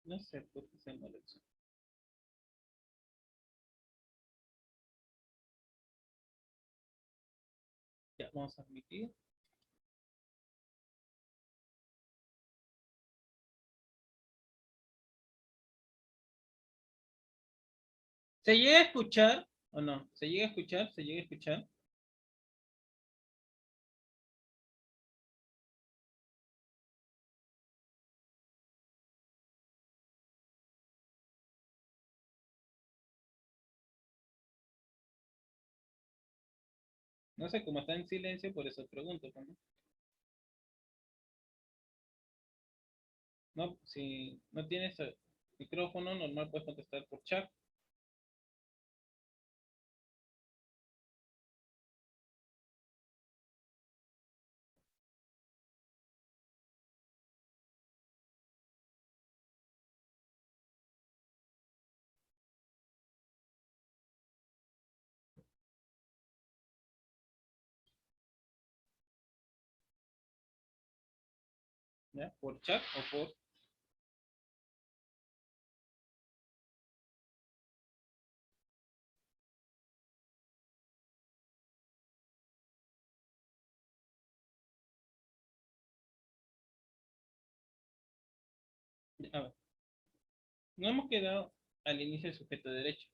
No sé por qué se molesta. Ya, vamos a admitir. ¿Se llega a escuchar o no? ¿Se llega a escuchar? ¿Se llega a escuchar? No sé, cómo está en silencio, por eso pregunto, pues, ¿no? No, si no tienes micrófono normal, puedes contestar por chat. ¿Ya? Por chat o por... A ver, no hemos quedado al inicio del sujeto de derecho.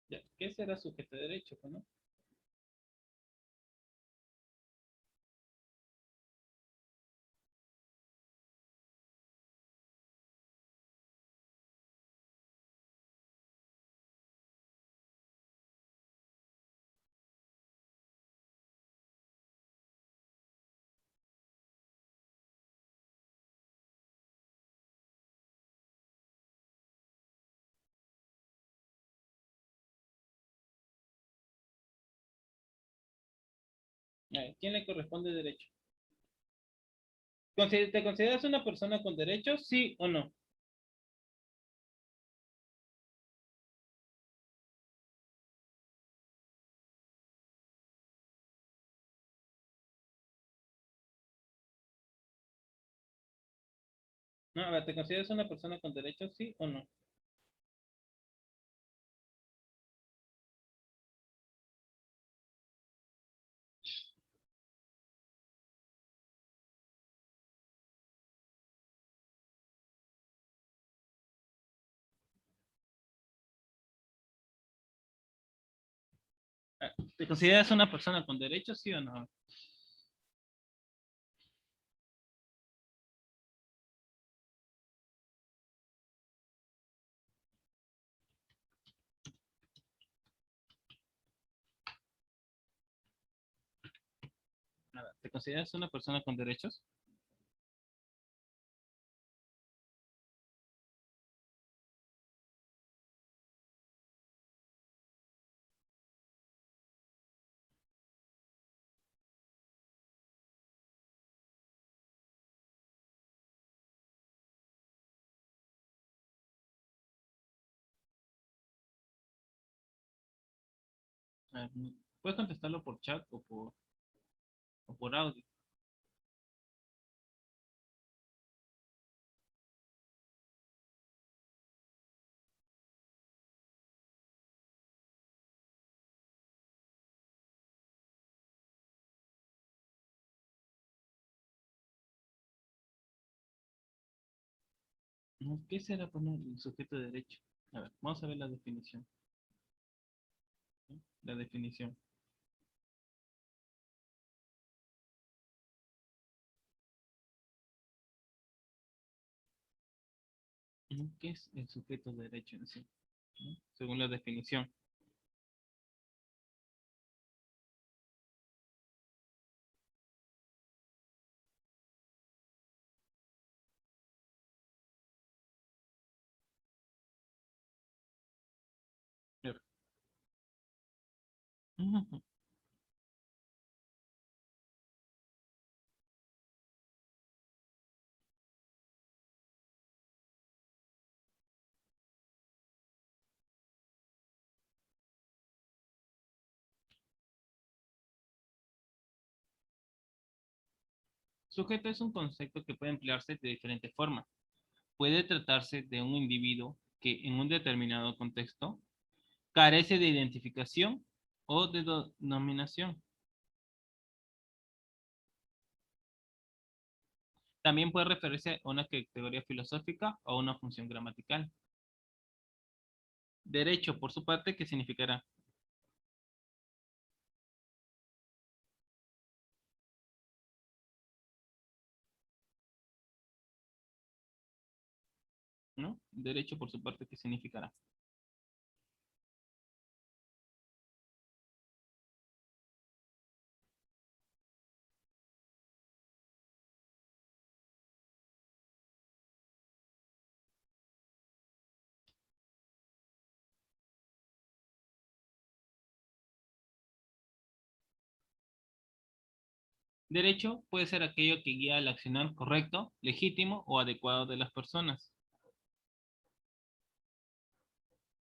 ¿Ya? ¿Qué será sujeto de derecho, pues, no? A ver, ¿quién le corresponde derecho? ¿Te consideras una persona con derechos, sí o no? No, a ver, ¿te consideras una persona con derechos, sí o no? Ah, ¿te consideras una persona con derechos, sí o no? A ver, ¿te consideras una persona con derechos? A ver, puedes contestarlo por chat o por audio. No, ¿qué será poner el sujeto de derecho? A ver, vamos a ver la definición. ¿Sí? La definición. ¿No? ¿Qué es el sujeto de derecho en sí? ¿No? Según la definición. A ver. Ujú. Sujeto es un concepto que puede emplearse de diferentes formas. Puede tratarse de un individuo que en un determinado contexto carece de identificación o de denominación. También puede referirse a una categoría filosófica o una función gramatical. Derecho, por su parte, ¿qué significará? ¿No? Derecho, por su parte, ¿qué significará? Derecho puede ser aquello que guía el accionar correcto, legítimo o adecuado de las personas.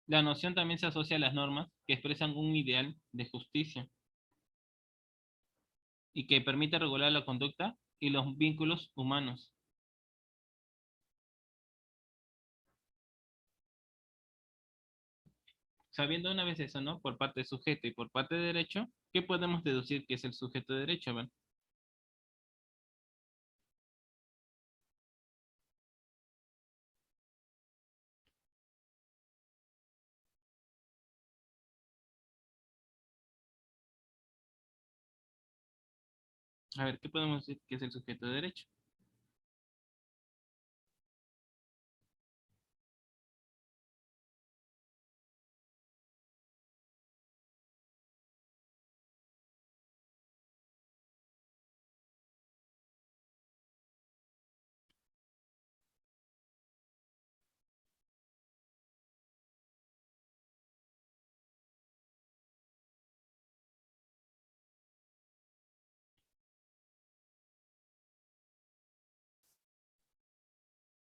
La noción también se asocia a las normas que expresan un ideal de justicia y que permite regular la conducta y los vínculos humanos. Sabiendo una vez eso, ¿no? Por parte de sujeto y por parte de derecho, ¿qué podemos deducir que es el sujeto de derecho? A ver, ¿qué podemos decir que es el sujeto de derecho?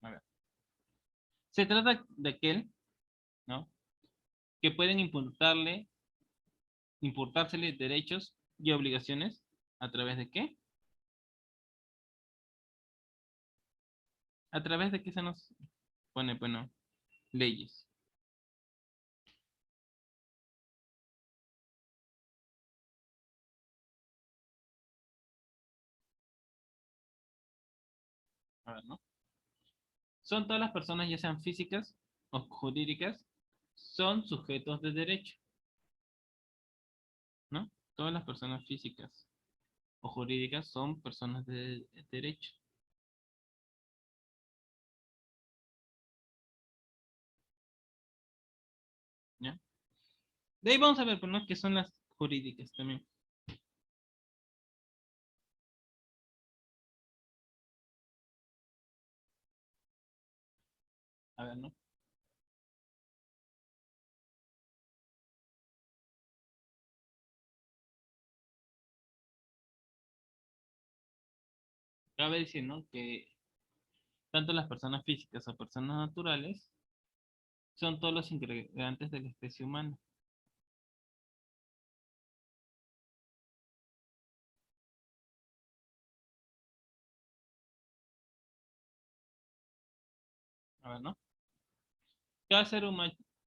A ver, se trata de aquel, ¿no? Que pueden importársele derechos y obligaciones a través de qué? A través de qué se nos pone, bueno, leyes. A ver, ¿no? Son todas las personas, ya sean físicas o jurídicas, son sujetos de derecho, ¿no? Todas las personas físicas o jurídicas son personas de derecho, ¿ya? De ahí vamos a ver, pues, ¿no? ¿Qué son las jurídicas también? A ver, ¿no? Cabe decir, ¿no? Que tanto las personas físicas o personas naturales son todos los integrantes de la especie humana. A ver, ¿no? Cada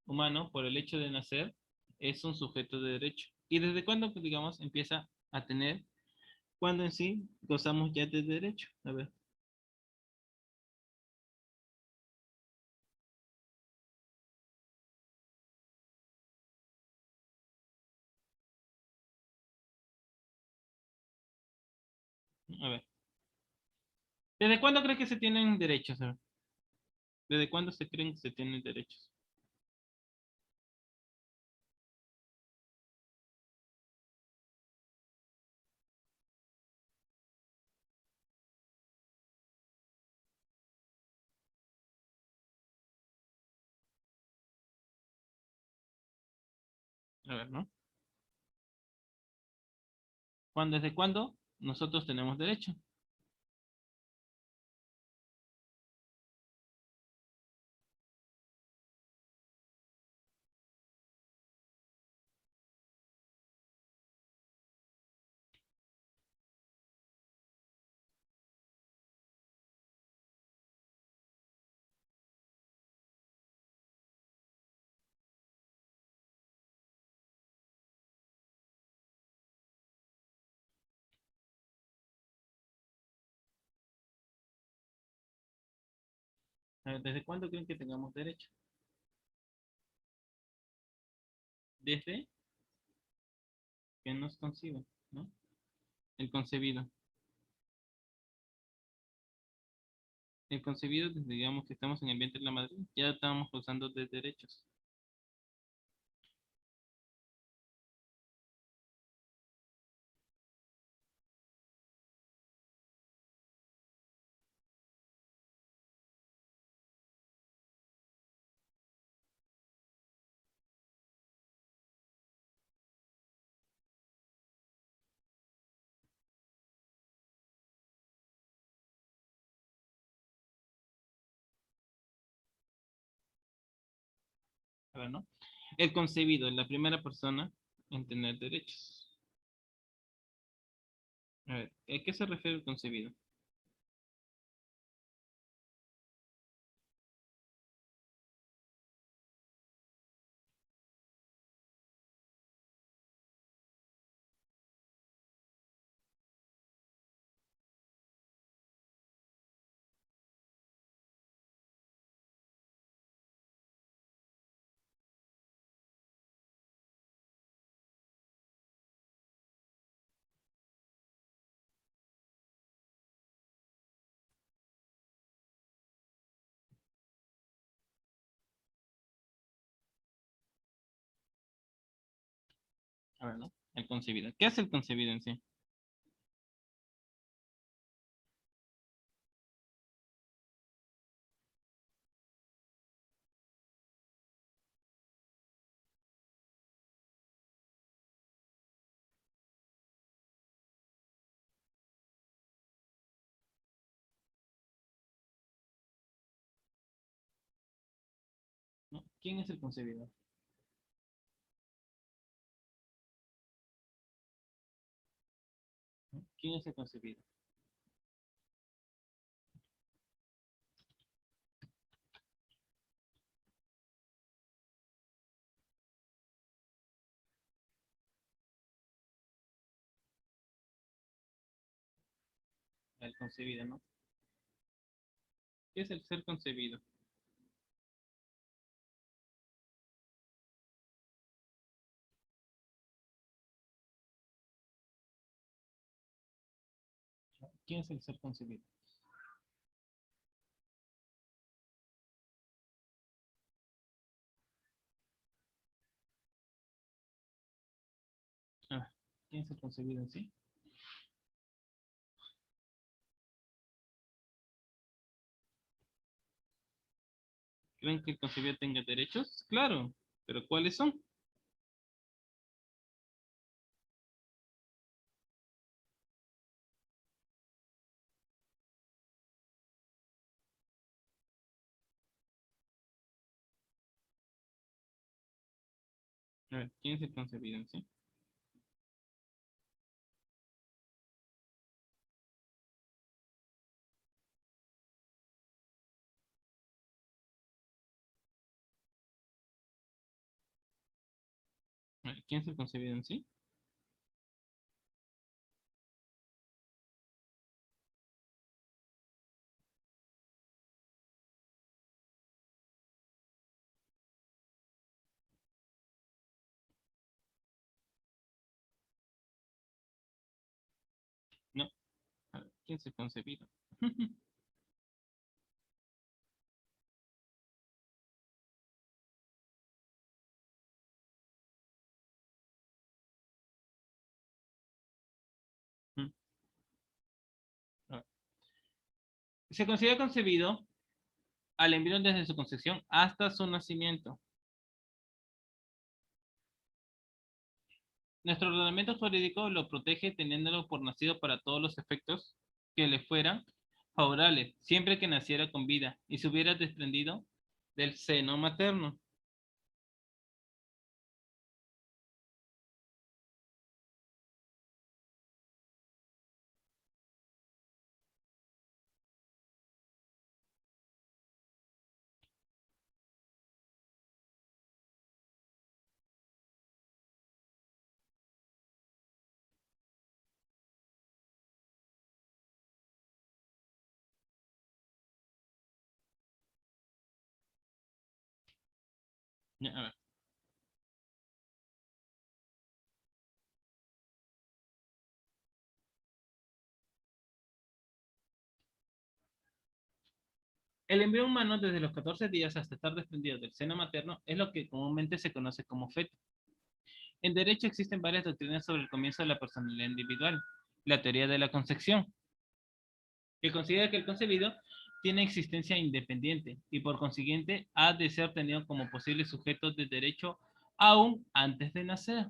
humano, por el hecho de nacer, es un sujeto de derecho. ¿Y desde cuándo, pues, digamos, empieza a tener, cuando en sí gozamos ya de derecho? A ver. ¿Desde cuándo crees que se tienen derechos? A ver. ¿Desde cuándo se creen que se tienen derechos? A ver, ¿no? ¿Desde cuándo nosotros tenemos derecho? A ver, ¿desde cuándo creen que tengamos derecho? Desde que nos conciben, ¿no? El concebido. El concebido, desde digamos que estamos en el vientre de la madre, ya estamos gozando de derechos. Ahora, ¿no? El concebido es la primera persona en tener derechos. A ver, ¿a qué se refiere el concebido? A ver, ¿no? El concebido. ¿Qué hace el concebido en sí? ¿No? ¿Quién es el concebido? ¿No? ¿Quién es el concebido? El concebido, ¿no? ¿Qué es el ser concebido? ¿Quién es el ser concebido? Ah, ¿quién es el concebido en sí? ¿Creen que el concebido tenga derechos? Claro, pero ¿cuáles son? A ver, ¿quién es el concebido en sí? A ver, ¿quién es el concebido en sí? No. A ver, ¿quién es el concebido? A ver, se considera concebido al embrión desde su concepción hasta su nacimiento. Nuestro ordenamiento jurídico lo protege teniéndolo por nacido para todos los efectos que le fueran favorables, siempre que naciera con vida y se hubiera desprendido del seno materno. Ya, a ver. El embrión humano desde los 14 días hasta estar desprendido del seno materno es lo que comúnmente se conoce como feto. En derecho existen varias doctrinas sobre el comienzo de la personalidad individual. La teoría de la concepción, que considera que el concebido tiene existencia independiente y por consiguiente ha de ser tenido como posible sujeto de derecho aún antes de nacer.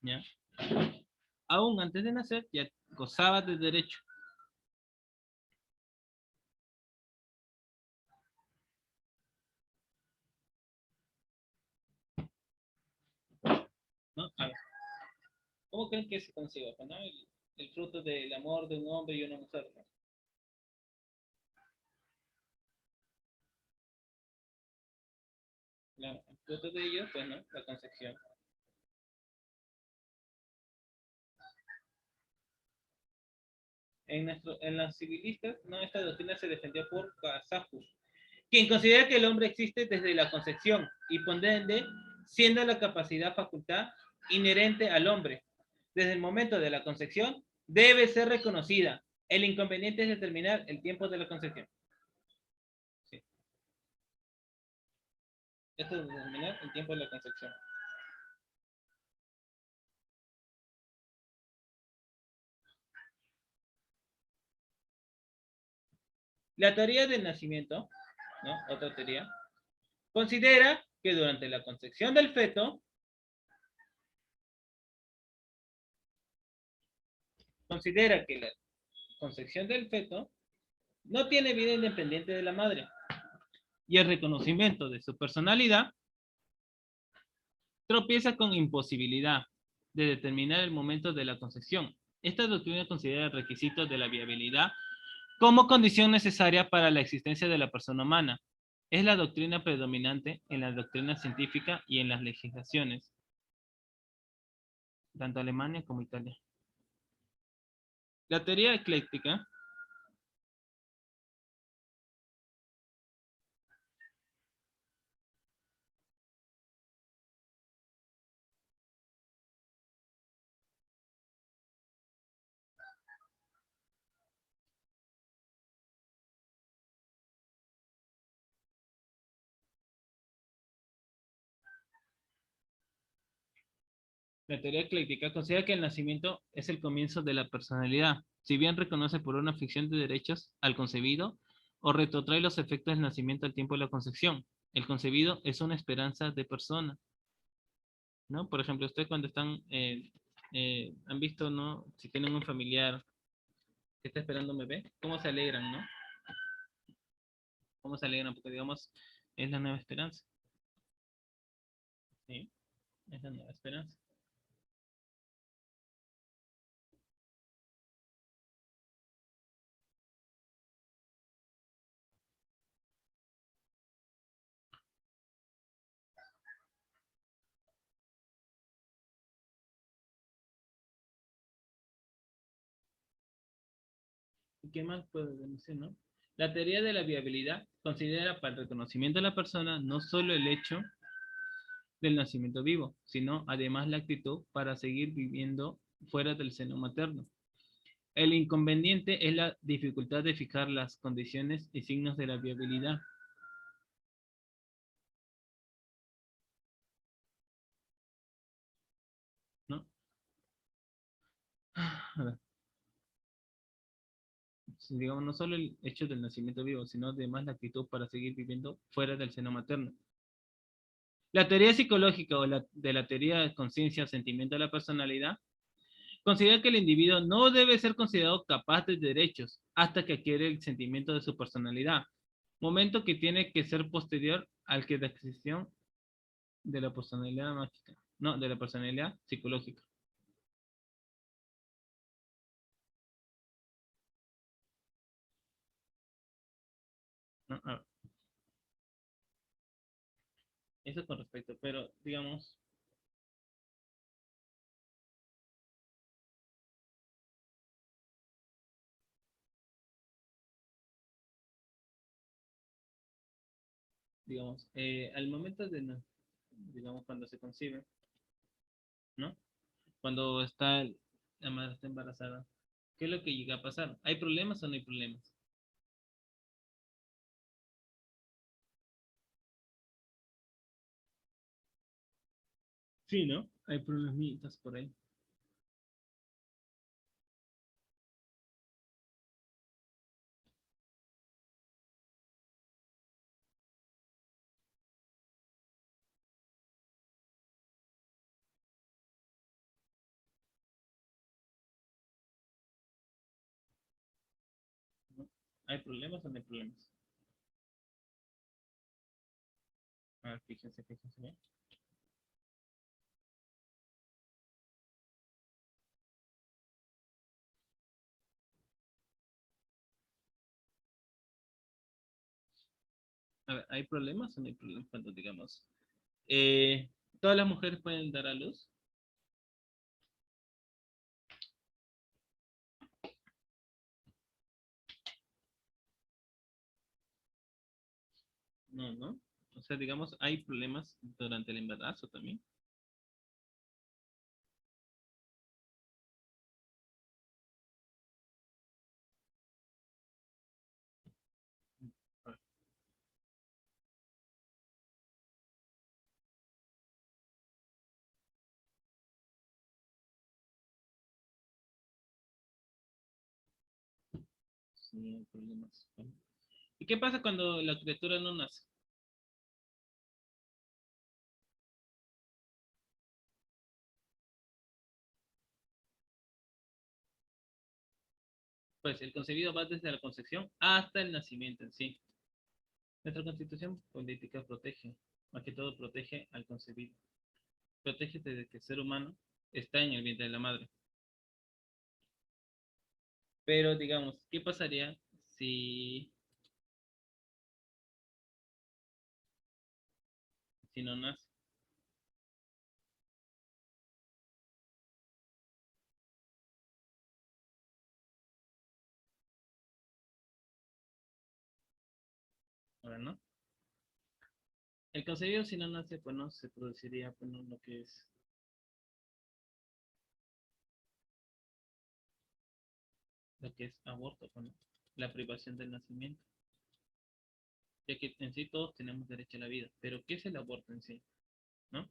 ¿Ya? Aún antes de nacer ya gozaba de derecho. ¿No? A ver, ¿cómo creen que se consigue? ¿No? El fruto del amor de un hombre y una mujer. ¿No? El fruto de ello, pues, ¿no? La concepción. En los civilistas, ¿no? Esta doctrina se defendió por Casapus, quien considera que el hombre existe desde la concepción y por ende, siendo la capacidad facultad inherente al hombre. Desde el momento de la concepción, debe ser reconocida. El inconveniente es determinar el tiempo de la concepción. Sí. Esto es determinar el tiempo de la concepción. La teoría del nacimiento, ¿no? Otra teoría, considera que durante la concepción del feto, considera que la concepción del feto no tiene vida independiente de la madre y el reconocimiento de su personalidad tropieza con imposibilidad de determinar el momento de la concepción. Esta doctrina considera el requisito de la viabilidad como condición necesaria para la existencia de la persona humana. Es la doctrina predominante en la doctrina científica y en las legislaciones, tanto Alemania como Italia. La teoría ecléctica, la teoría ecléctica considera que el nacimiento es el comienzo de la personalidad, si bien reconoce por una ficción de derechos al concebido o retrotrae los efectos del nacimiento al tiempo de la concepción. El concebido es una esperanza de persona, ¿no? Por ejemplo, ustedes cuando están, han visto, ¿no? Si tienen un familiar que está esperando un bebé, ¿cómo se alegran, no? ¿Cómo se alegran? Porque, digamos, es la nueva esperanza, ¿sí? Es la nueva esperanza. ¿Y qué más puedo decir, no? La teoría de la viabilidad considera para el reconocimiento de la persona no solo el hecho del nacimiento vivo, sino además la actitud para seguir viviendo fuera del seno materno. El inconveniente es la dificultad de fijar las condiciones y signos de la viabilidad, ¿no? A ver, digamos, no solo el hecho del nacimiento vivo, sino además la actitud para seguir viviendo fuera del seno materno. La teoría psicológica o de la teoría de conciencia, sentimiento de la personalidad considera que el individuo no debe ser considerado capaz de derechos hasta que adquiere el sentimiento de su personalidad, momento que tiene que ser posterior al que de adquisición de la personalidad mágica, no, de la personalidad psicológica. ¿No? Eso con respecto, pero digamos, digamos, al momento de, digamos, cuando se concibe, ¿no? Cuando la madre está embarazada, ¿qué es lo que llega a pasar? ¿Hay problemas o no hay problemas? Sí, ¿no? Hay problemitas por ahí. ¿No? ¿Hay problemas o no hay problemas? A ver, fíjense, fíjense bien. A ver, ¿hay problemas o no hay problemas cuando digamos, eh, todas las mujeres pueden dar a luz? No, ¿no? O sea, digamos, hay problemas durante el embarazo también. Sí, hay problemas. ¿Y qué pasa cuando la criatura no nace? Pues el concebido va desde la concepción hasta el nacimiento en sí. Nuestra constitución política protege, más que todo protege al concebido. Protege desde que el ser humano está en el vientre de la madre. Pero digamos, ¿qué pasaría si, si no nace? Ahora, ¿no? El concebido si no nace, pues no se produciría pues, no, lo que es aborto, pues, ¿no? La privación del nacimiento. Ya que en sí todos tenemos derecho a la vida. Pero ¿qué es el aborto en sí? ¿No?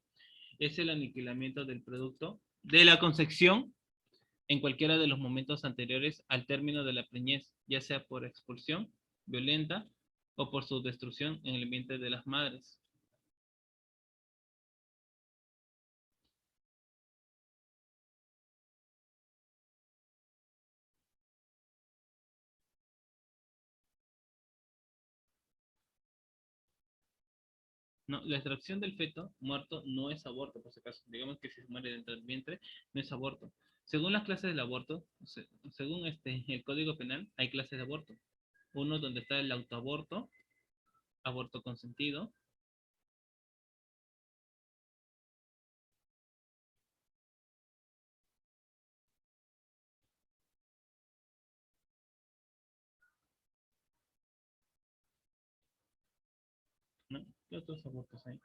Es el aniquilamiento del producto de la concepción en cualquiera de los momentos anteriores al término de la preñez, ya sea por expulsión violenta o por su destrucción en el vientre de las madres. No, la extracción del feto muerto no es aborto, por si acaso. Digamos que si se muere dentro del vientre, no es aborto. Según las clases del aborto, según el Código Penal, hay clases de aborto. Uno donde está el autoaborto, aborto consentido, ¿no? ¿Qué otros abortos hay?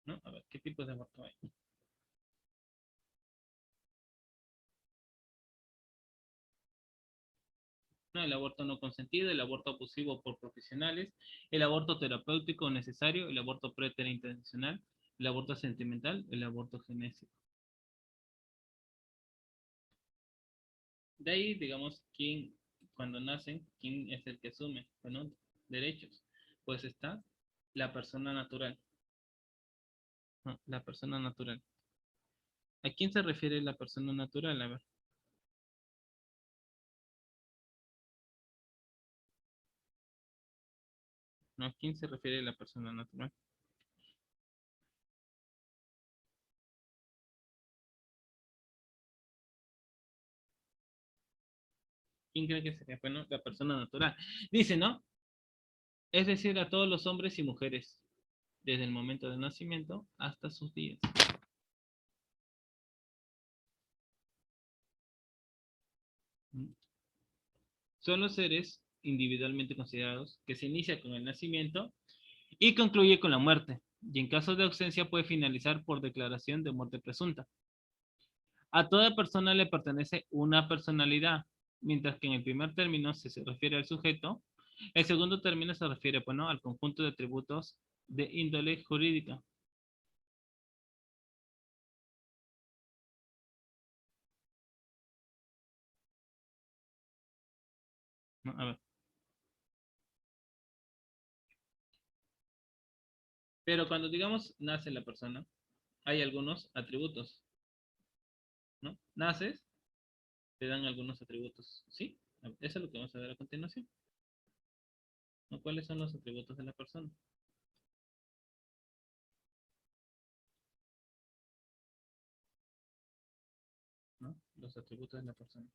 ¿No? A ver, ¿qué tipo de aborto hay? ¿No? El aborto no consentido, el aborto abusivo por profesionales, el aborto terapéutico necesario, el aborto preterintencional, el aborto sentimental, el aborto genésico. De ahí, digamos, cuando nacen, quién es el que asume, bueno, derechos. Pues está la persona natural, ¿no? La persona natural. ¿A quién se refiere la persona natural? A ver, ¿no? ¿A quién se refiere la persona natural? ¿Quién cree que sería? Bueno, la persona natural. Dice, ¿no? Es decir, a todos los hombres y mujeres, desde el momento del nacimiento hasta sus días. Son los seres individualmente considerados que se inicia con el nacimiento y concluye con la muerte, y en caso de ausencia puede finalizar por declaración de muerte presunta. A toda persona le pertenece una personalidad, mientras que en el primer término se refiere al sujeto, el segundo término se refiere, bueno, al conjunto de atributos de índole jurídica. ¿No? A ver. Pero cuando digamos nace la persona, hay algunos atributos, ¿no? Naces, te dan algunos atributos, ¿sí? Eso es lo que vamos a ver a continuación, ¿no? ¿Cuáles son los atributos de la persona? ¿No? Los atributos de la persona.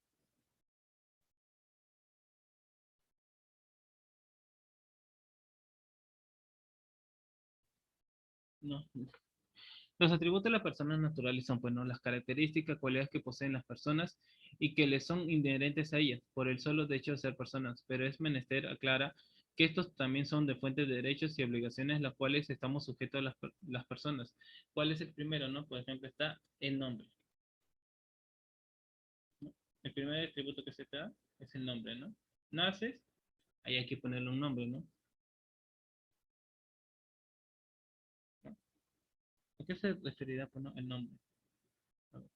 No. Los atributos de las personas naturales son, pues, ¿no? Las características, cualidades que poseen las personas y que les son inherentes a ellas, por el solo hecho de ser personas. Pero es menester aclara que estos también son de fuentes de derechos y obligaciones, las cuales estamos sujetos a las personas. ¿Cuál es el primero, no? Por ejemplo, está el nombre, ¿no? El primer atributo que se te da es el nombre, ¿no? Naces, ahí hay que ponerle un nombre, ¿no? ¿No? ¿A qué se referirá, pues, no? El nombre. A ver.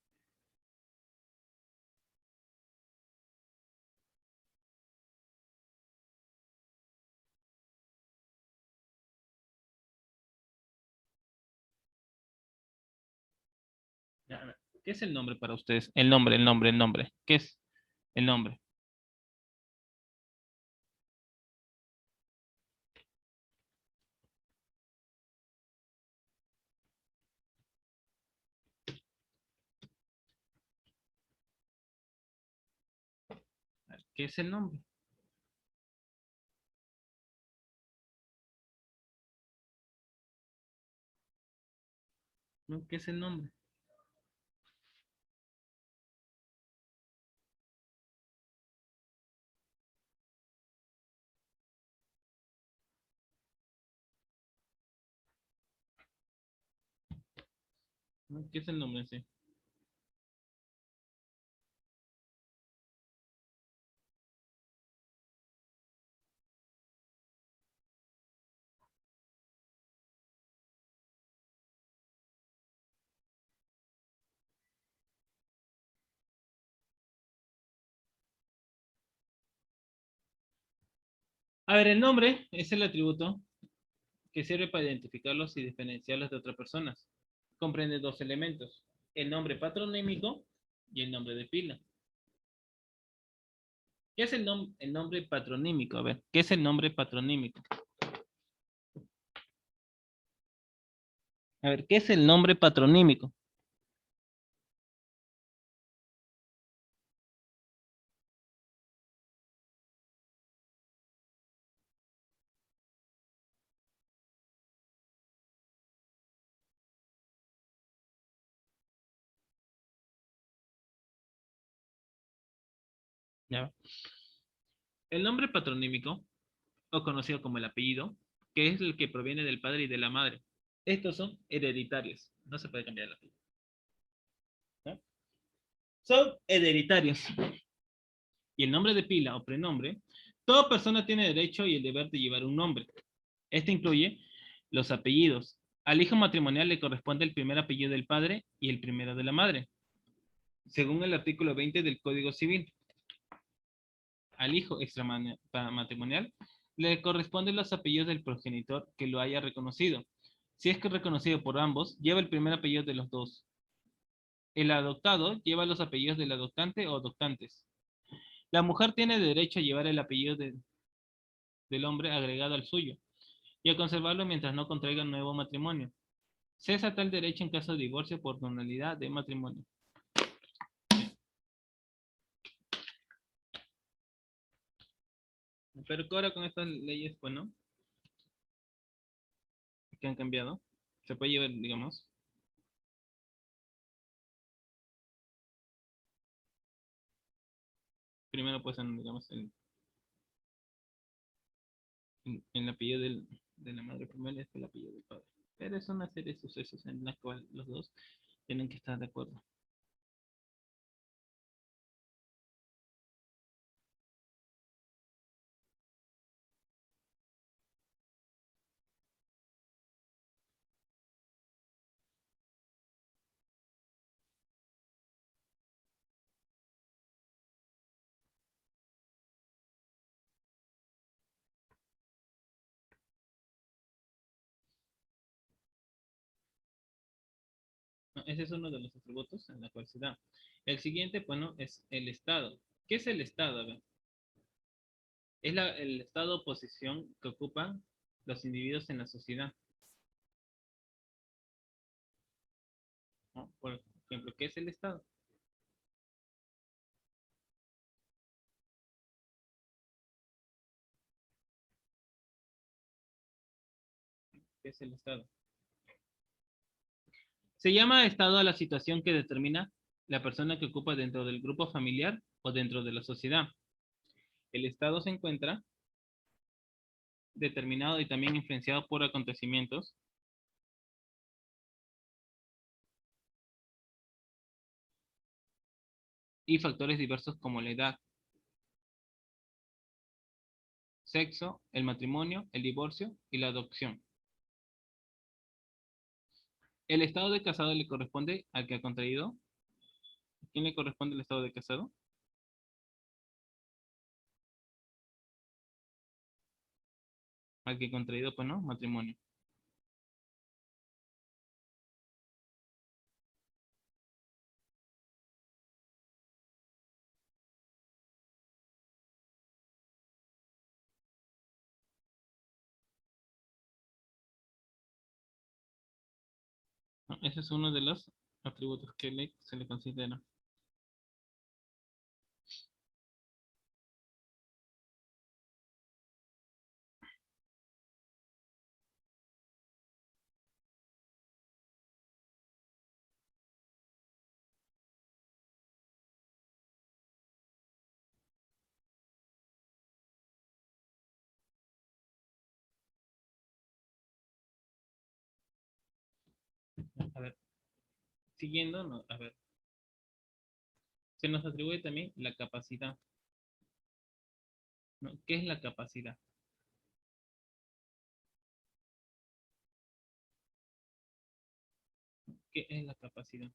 Ya, a ver. ¿Qué es el nombre para ustedes? El nombre, el nombre, el nombre. ¿Qué es el nombre? ¿Qué es el nombre? ¿No? ¿Qué es el nombre? ¿No? ¿Qué es el nombre en sí? A ver, el nombre es el atributo que sirve para identificarlos y diferenciarlos de otras personas. Comprende dos elementos, el nombre patronímico y el nombre de pila. ¿Qué es el nombre patronímico? A ver, ¿qué es el nombre patronímico? A ver, ¿qué es el nombre patronímico? ¿Ya? El nombre patronímico, o conocido como el apellido, que es el que proviene del padre y de la madre. Estos son hereditarios. No se puede cambiar el apellido. ¿No? Son hereditarios. Y el nombre de pila o prenombre, toda persona tiene derecho y el deber de llevar un nombre. Este incluye los apellidos. Al hijo matrimonial le corresponde el primer apellido del padre y el primero de la madre, según el artículo 20 del Código Civil. Al hijo extramatrimonial le corresponden los apellidos del progenitor que lo haya reconocido. Si es que reconocido por ambos, lleva el primer apellido de los dos. El adoptado lleva los apellidos del adoptante o adoptantes. La mujer tiene derecho a llevar el apellido del hombre agregado al suyo y a conservarlo mientras no contraiga un nuevo matrimonio. Cesa tal derecho en caso de divorcio por nulidad de matrimonio. Pero que ahora con estas leyes, pues, ¿no? Que han cambiado, se puede llevar, digamos, primero pues en, digamos, el apellido de la madre primero y después el apellido del padre. Pero es una serie de sucesos en la cual los dos tienen que estar de acuerdo. ¿No? Ese es uno de los atributos en la cual se da. El siguiente, bueno, es el Estado. ¿Qué es el Estado? A ver, es el estado o posición que ocupan los individuos en la sociedad, ¿no? Por ejemplo, ¿qué es el Estado? ¿Qué es el Estado? Se llama Estado a la situación que determina la persona que ocupa dentro del grupo familiar o dentro de la sociedad. El Estado se encuentra determinado y también influenciado por acontecimientos y factores diversos como la edad, sexo, el matrimonio, el divorcio y la adopción. El estado de casado le corresponde al que ha contraído. ¿A quién le corresponde el estado de casado? Al que ha contraído, pues no, matrimonio. ¿No? Ese es uno de los atributos que se le considera. A ver, siguiendo, a ver, se nos atribuye también la capacidad, ¿no? ¿Qué es la capacidad? ¿Qué es la capacidad?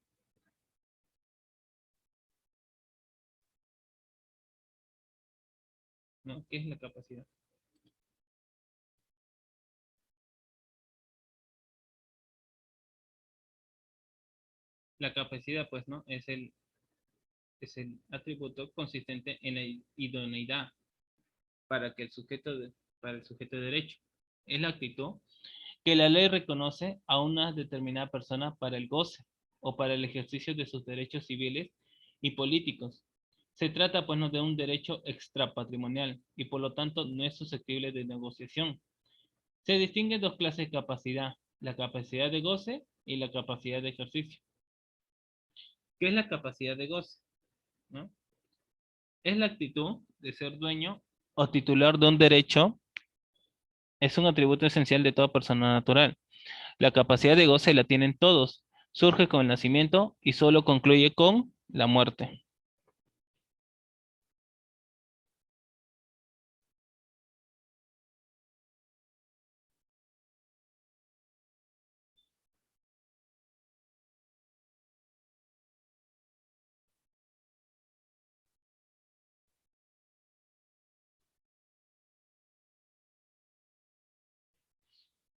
¿No? ¿Qué es la capacidad? La capacidad, pues, ¿no? Es el atributo consistente en la idoneidad para que el sujeto para el sujeto de derecho. Es la actitud que la ley reconoce a una determinada persona para el goce o para el ejercicio de sus derechos civiles y políticos. Se trata, pues, no de un derecho extrapatrimonial y por lo tanto no es susceptible de negociación. Se distinguen dos clases de capacidad, la capacidad de goce y la capacidad de ejercicio. ¿Qué es la capacidad de goce? ¿No? Es la actitud de ser dueño o titular de un derecho, es un atributo esencial de toda persona natural. La capacidad de goce la tienen todos, surge con el nacimiento y solo concluye con la muerte.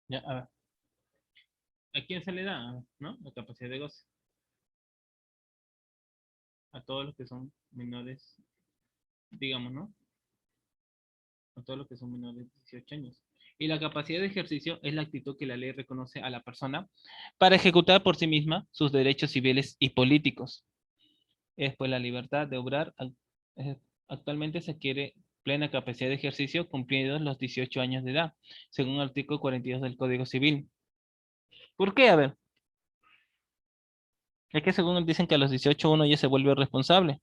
Ya, a ver, ¿a quién se le da, no? La capacidad de goce. A todos los que son menores, digamos, ¿no? A todos los que son menores de 18 años. Y la capacidad de ejercicio es la actitud que la ley reconoce a la persona para ejecutar por sí misma sus derechos civiles y políticos. Es pues la libertad de obrar. Actualmente se quiere plena capacidad de ejercicio cumplidos los 18 años de edad, según el artículo 42 del Código Civil. ¿Por qué? A ver, es que según dicen que a los 18 uno ya se vuelve responsable,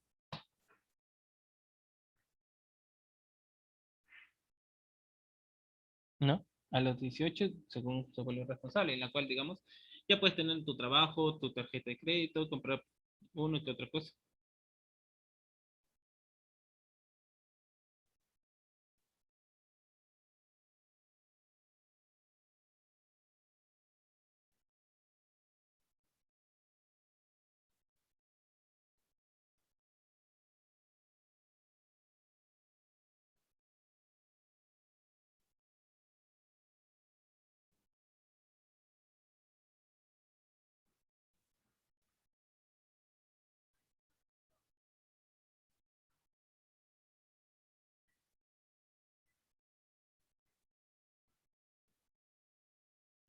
¿no? A los 18, según se vuelve responsable, en la cual, digamos, ya puedes tener tu trabajo, tu tarjeta de crédito, comprar uno que otra cosa.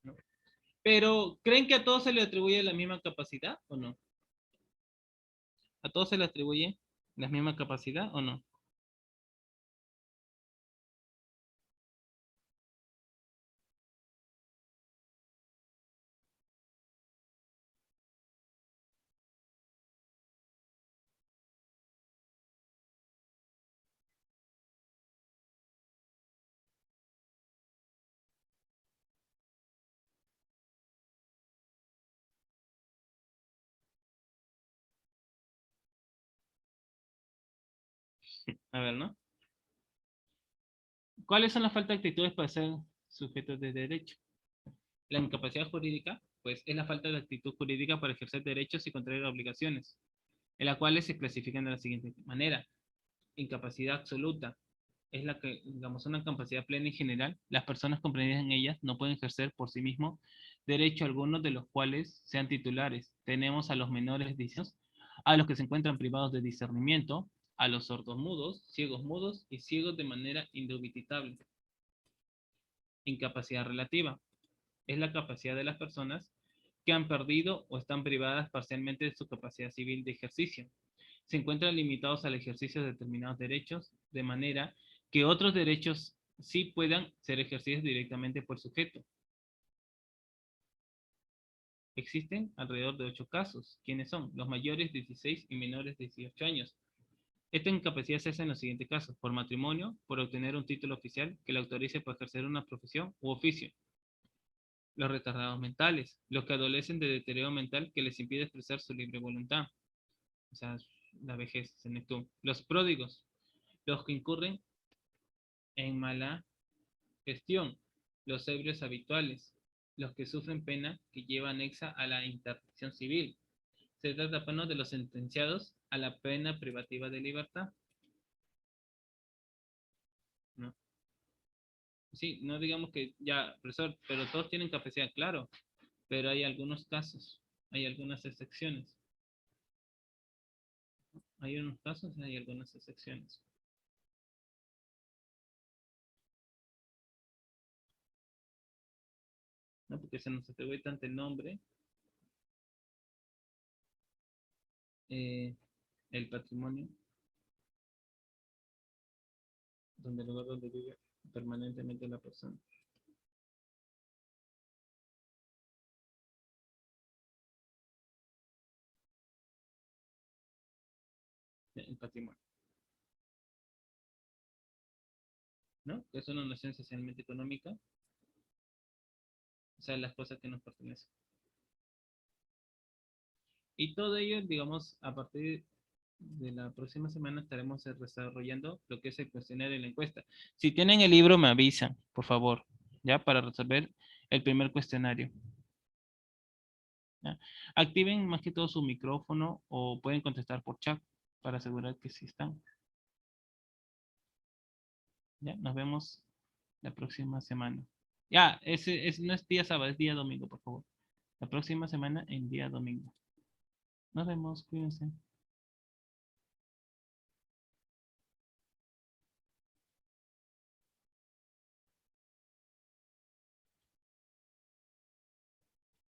¿No? Pero, ¿creen que a todos se le atribuye la misma capacidad o no? ¿A todos se le atribuye la misma capacidad o no? A ver, ¿no? ¿Cuáles son las faltas de actitudes para ser sujetos de derecho? La incapacidad jurídica, pues, es la falta de actitud jurídica para ejercer derechos y contraer obligaciones, en las cuales se clasifican de la siguiente manera. Incapacidad absoluta es la que, digamos, una capacidad plena y general. Las personas comprendidas en ellas no pueden ejercer por sí mismos derecho alguno de los cuales sean titulares. Tenemos a los menores de 18, a los que se encuentran privados de discernimiento, a los sordos mudos y ciegos de manera indubitable. Incapacidad relativa es la capacidad de las personas que han perdido o están privadas parcialmente de su capacidad civil de ejercicio. Se encuentran limitados al ejercicio de determinados derechos, de manera que otros derechos sí puedan ser ejercidos directamente por el sujeto. Existen alrededor de 8 casos. ¿Quiénes son? Los mayores de 16 y menores de 18 años. Esta incapacidad se hace en los siguientes casos: por matrimonio, por obtener un título oficial que le autorice para ejercer una profesión u oficio. Los retardados mentales, los que adolecen de deterioro mental que les impide expresar su libre voluntad, o sea, la vejez, senectud. Los pródigos, los que incurren en mala gestión, los ebrios habituales, los que sufren pena que lleva anexa a la interdicción civil. Se trata, bueno, de los sentenciados a la pena privativa de libertad, ¿no? Sí, no digamos que ya, profesor, pero todos tienen capacidad, claro, pero hay algunos casos, hay algunas excepciones. Hay unos casos y hay algunas excepciones. ¿No? Porque se nos atribuye tanto el nombre, eh, el patrimonio, donde el lugar donde vive permanentemente la persona. El patrimonio, ¿no? Es una noción socialmente económica, o sea, las cosas que nos pertenecen. Y todo ello, digamos, a partir de la próxima semana estaremos desarrollando lo que es el cuestionario de la encuesta. Si tienen el libro, me avisan, por favor, ya, para resolver el primer cuestionario. ¿Ya? Activen más que todo su micrófono o pueden contestar por chat para asegurar que sí están. Ya, nos vemos la próxima semana. Ya, no es día sábado, es día domingo, por favor. La próxima semana en día domingo. Nos vemos, cuídense.